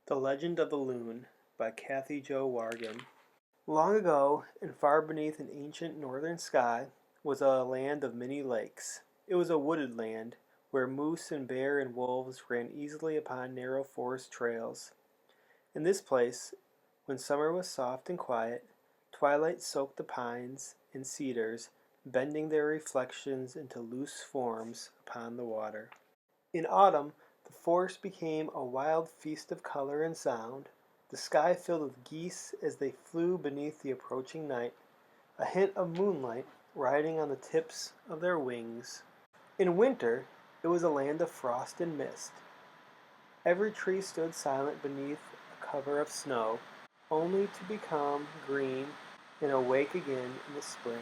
The Legend of the Loon by Kathy Jo Wargan. Long ago, and far beneath an ancient northern sky, was a land of many lakes. It was a wooded land, where moose and bear and wolves ran easily upon narrow forest trails. In this place, when summer was soft and quiet, twilight soaked the pines and cedars, bending their reflections into loose forms upon the water. In autumn, the forest became a wild feast of color and sound, the sky filled with geese as they flew beneath the approaching night, a hint of moonlight riding on the tips of their wings. In winter, it was a land of frost and mist. Every tree stood silent beneath a cover of snow, only to become green and awake again in the spring,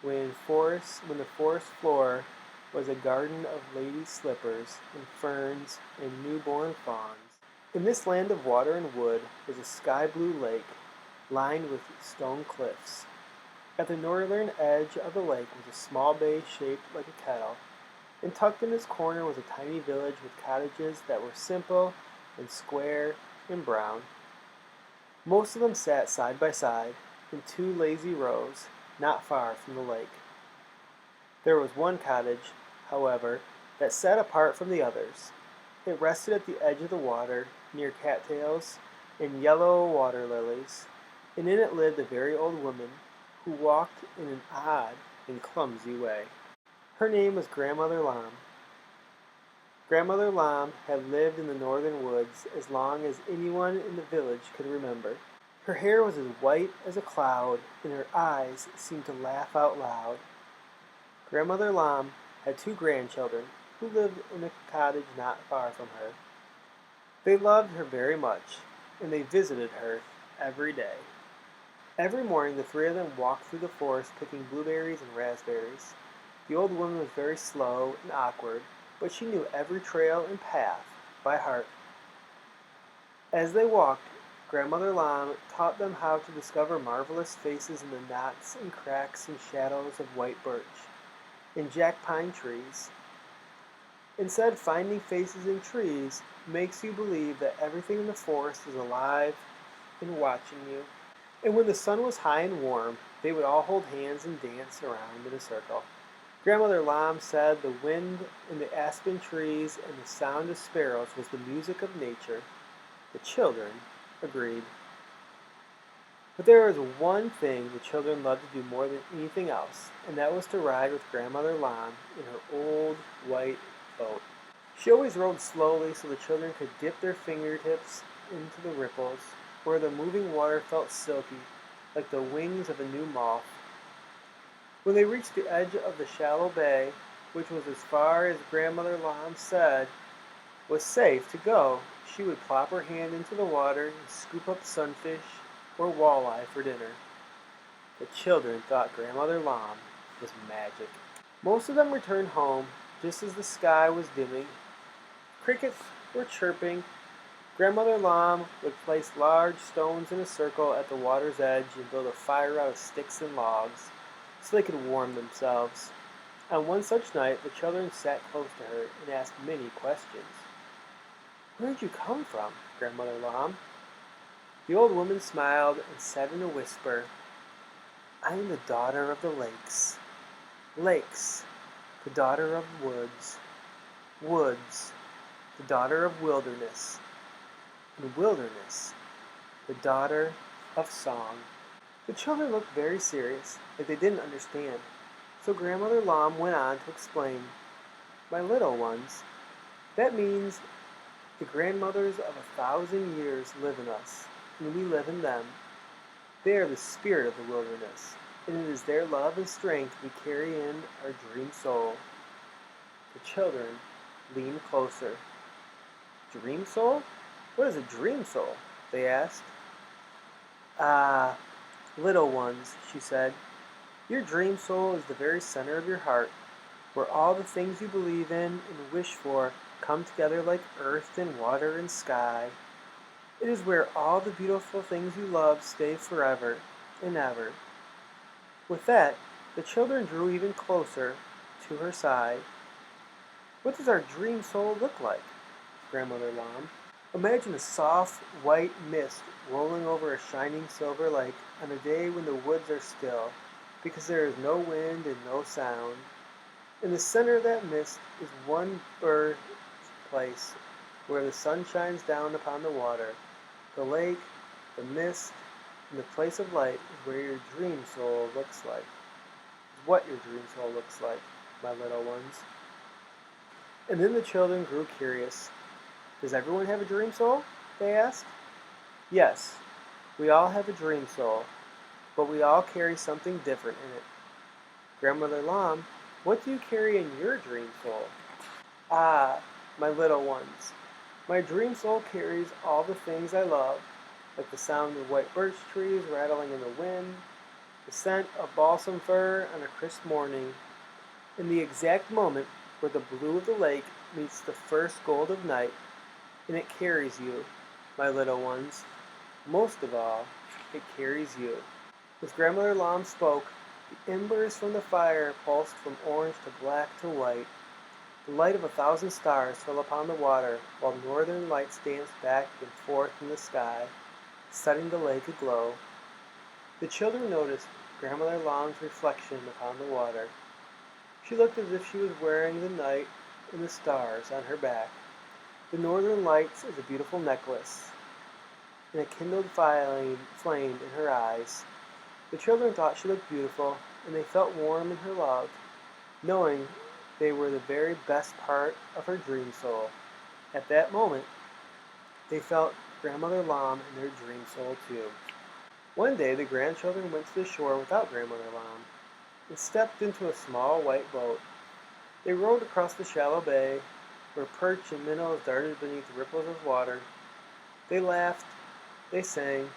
when the forest floor was a garden of ladies' slippers and ferns and newborn fawns. In this land of water and wood was a sky-blue lake lined with stone cliffs. At the northern edge of the lake was a small bay shaped like a kettle, and tucked in its corner was a tiny village with cottages that were simple and square and brown. Most of them sat side by side in two lazy rows, not far from the lake. There was one cottage, however, that sat apart from the others. It rested at the edge of the water, near cattails and yellow water lilies, and in it lived a very old woman who walked in an odd and clumsy way. Her name was Grandmother Lamb. Grandmother Lamb had lived in the northern woods as long as anyone in the village could remember. Her hair was as white as a cloud, and her eyes seemed to laugh out loud. Grandmother Lamb had two grandchildren who lived in a cottage not far from her. They loved her very much, and they visited her every day. Every morning the three of them walked through the forest picking blueberries and raspberries. The old woman was very slow and awkward, but she knew every trail and path by heart. As they walked, Grandmother Lamb taught them how to discover marvelous faces in the knots and cracks and shadows of white birch and jack pine trees, and said finding faces in trees makes you believe that everything in the forest is alive and watching you. And when the sun was high and warm, they would all hold hands and dance around in a circle. Grandmother Lamb said the wind in the aspen trees and the sound of sparrows was the music of nature. The children agreed. But there was one thing the children loved to do more than anything else, and that was to ride with Grandmother Lamb in her old white boat. She always rowed slowly so the children could dip their fingertips into the ripples, where the moving water felt silky, like the wings of a new moth. When they reached the edge of the shallow bay, which was as far as Grandmother Lamb said was safe to go, she would plop her hand into the water and scoop up sunfish or walleye for dinner. The children thought Grandmother Lamb was magic. Most of them returned home just as the sky was dimming. Crickets were chirping. Grandmother Lamb would place large stones in a circle at the water's edge and build a fire out of sticks and logs so they could warm themselves. On one such night, the children sat close to her and asked many questions. "Where did you come from, Grandmother Lamb?" The old woman smiled and said in a whisper, "I am the daughter of the lakes. Lakes, the daughter of woods. Woods, the daughter of wilderness. And wilderness, the daughter of song." The children looked very serious, like they didn't understand. So Grandmother Lamb went on to explain, "My little ones, that means the grandmothers of 1,000 years live in us, and we live in them. They are the spirit of the wilderness, and it is their love and strength we carry in our dream soul." The children leaned closer. "Dream soul? What is a dream soul?" they asked. "Ah, little ones," she said, "your dream soul is the very center of your heart, where all the things you believe in and wish for come together like earth and water and sky. It is where all the beautiful things you love stay forever and ever." With that, the children drew even closer to her side. "What does our dream soul look like, Grandmother Lamb?" Imagine a soft, white mist rolling over a shining silver lake on a day when the woods are still, because there is no wind and no sound. In the center of that mist is one bird place where the sun shines down upon the water. The lake, the mist, and the place of light is where your dream soul looks like. Is what your dream soul looks like, my little ones. And then the children grew curious. Does everyone have a dream soul? They asked. Yes, we all have a dream soul, but we all carry something different in it. Grandmother Lam, what do you carry in your dream soul? Ah, my little ones, my dream soul carries all the things I love, like the sound of white birch trees rattling in the wind, the scent of balsam fir on a crisp morning, and the exact moment where the blue of the lake meets the first gold of night, and it carries you, my little ones. Most of all, it carries you. As Grandmother Lam spoke, the embers from the fire pulsed from orange to black to white. The light of 1,000 stars fell upon the water, while northern lights danced back and forth in the sky, setting the lake aglow. The children noticed Grandmother Lam's reflection upon the water. She looked as if she was wearing the night and the stars on her back. The northern lights is a beautiful necklace, and a kindled flame in her eyes. The children thought she looked beautiful, and they felt warm in her love, knowing they were the very best part of her dream soul. At that moment, they felt Grandmother Lam in their dream soul too. One day, the grandchildren went to the shore without Grandmother Lam and stepped into a small white boat. They rowed across the shallow bay, where perch and minnows darted beneath the ripples of water. They laughed, they sang,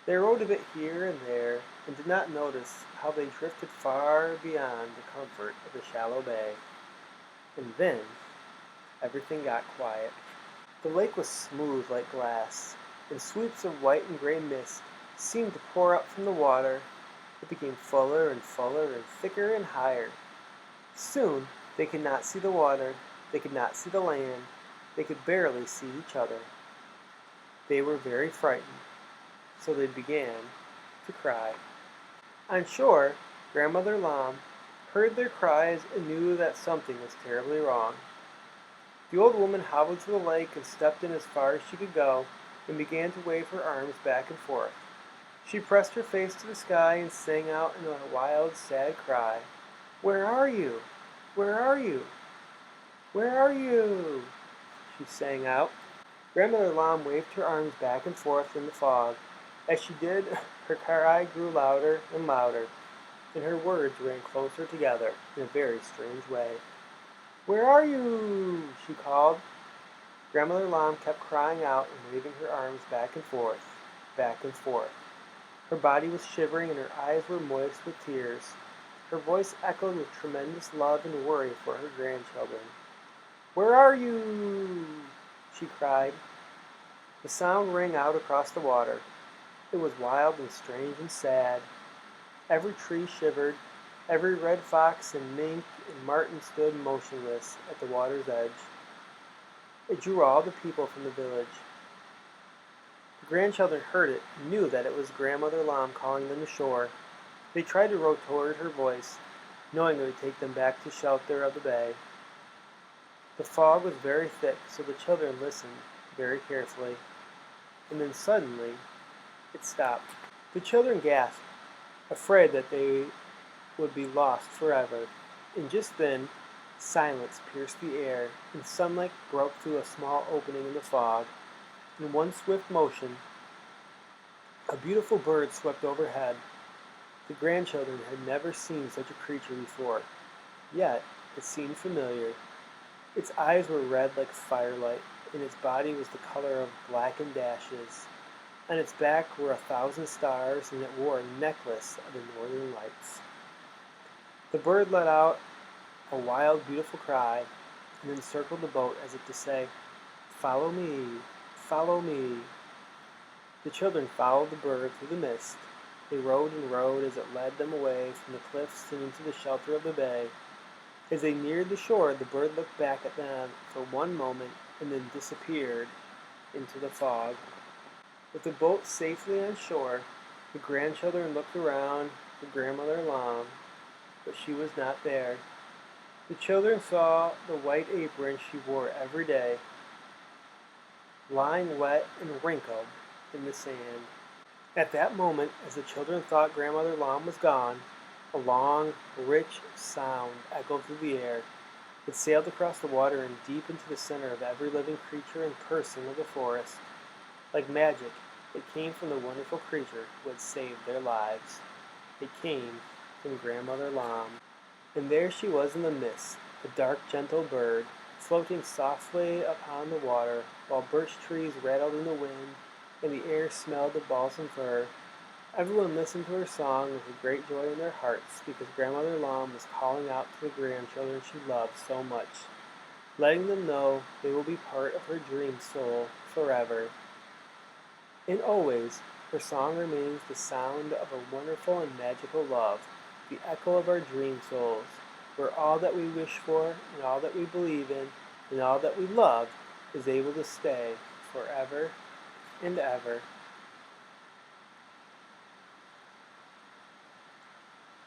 they rowed a bit here and there, and did not notice how they drifted far beyond the comfort of the shallow bay. And then, everything got quiet. The lake was smooth like glass, and sweeps of white and gray mist seemed to pour up from the water. It became fuller and fuller and thicker and higher. Soon, they could not see the water, they could not see the land, they could barely see each other. They were very frightened, so they began to cry. On shore, Grandmother Lam heard their cries and knew that something was terribly wrong. The old woman hobbled to the lake and stepped in as far as she could go and began to wave her arms back and forth. She pressed her face to the sky and sang out in a wild, sad cry, "Where are you? Where are you? Where are you?" she sang out. Grandmother Lam waved her arms back and forth in the fog. As she did, her cry grew louder and louder, and her words ran closer together in a very strange way. "Where are you?" she called. Grandmother Lam kept crying out and waving her arms back and forth, back and forth. Her body was shivering and her eyes were moist with tears. Her voice echoed with tremendous love and worry for her grandchildren. "Where are you?" she cried. The sound rang out across the water. It was wild and strange and sad. Every tree shivered. Every red fox and mink and marten stood motionless at the water's edge. It drew all the people from the village. The grandchildren heard it and knew that it was Grandmother Lam calling them ashore. They tried to row toward her voice, knowing it would take them back to shelter of the bay. The fog was very thick, so the children listened very carefully. And then suddenly, it stopped. The children gasped, afraid that they would be lost forever. And just then, silence pierced the air, and sunlight broke through a small opening in the fog. In one swift motion, a beautiful bird swept overhead. The grandchildren had never seen such a creature before, yet it seemed familiar. Its eyes were red like firelight, and its body was the color of blackened ashes. On its back were 1,000 stars, and it wore a necklace of the northern lights. The bird let out a wild, beautiful cry, and then circled the boat as if to say, "Follow me, follow me." The children followed the bird through the mist. They rowed and rowed as it led them away from the cliffs and into the shelter of the bay. As they neared the shore, the bird looked back at them for one moment and then disappeared into the fog. With the boat safely on shore, the grandchildren looked around for Grandmother Lam, but she was not there. The children saw the white apron she wore every day, lying wet and wrinkled in the sand. At that moment, as the children thought Grandmother Lam was gone, a long, rich sound echoed through the air. It sailed across the water and deep into the center of every living creature and person of the forest. Like magic, it came from the wonderful creature who had saved their lives. It came from Grandmother Lam. And there she was in the mist, a dark, gentle bird, floating softly upon the water, while birch trees rattled in the wind, and the air smelled of balsam fir. Everyone listened to her song with a great joy in their hearts, because Grandmother Lam was calling out to the grandchildren she loved so much, letting them know they will be part of her dream soul forever. And always, her song remains the sound of a wonderful and magical love, the echo of our dream souls, where all that we wish for, and all that we believe in, and all that we love is able to stay forever and ever.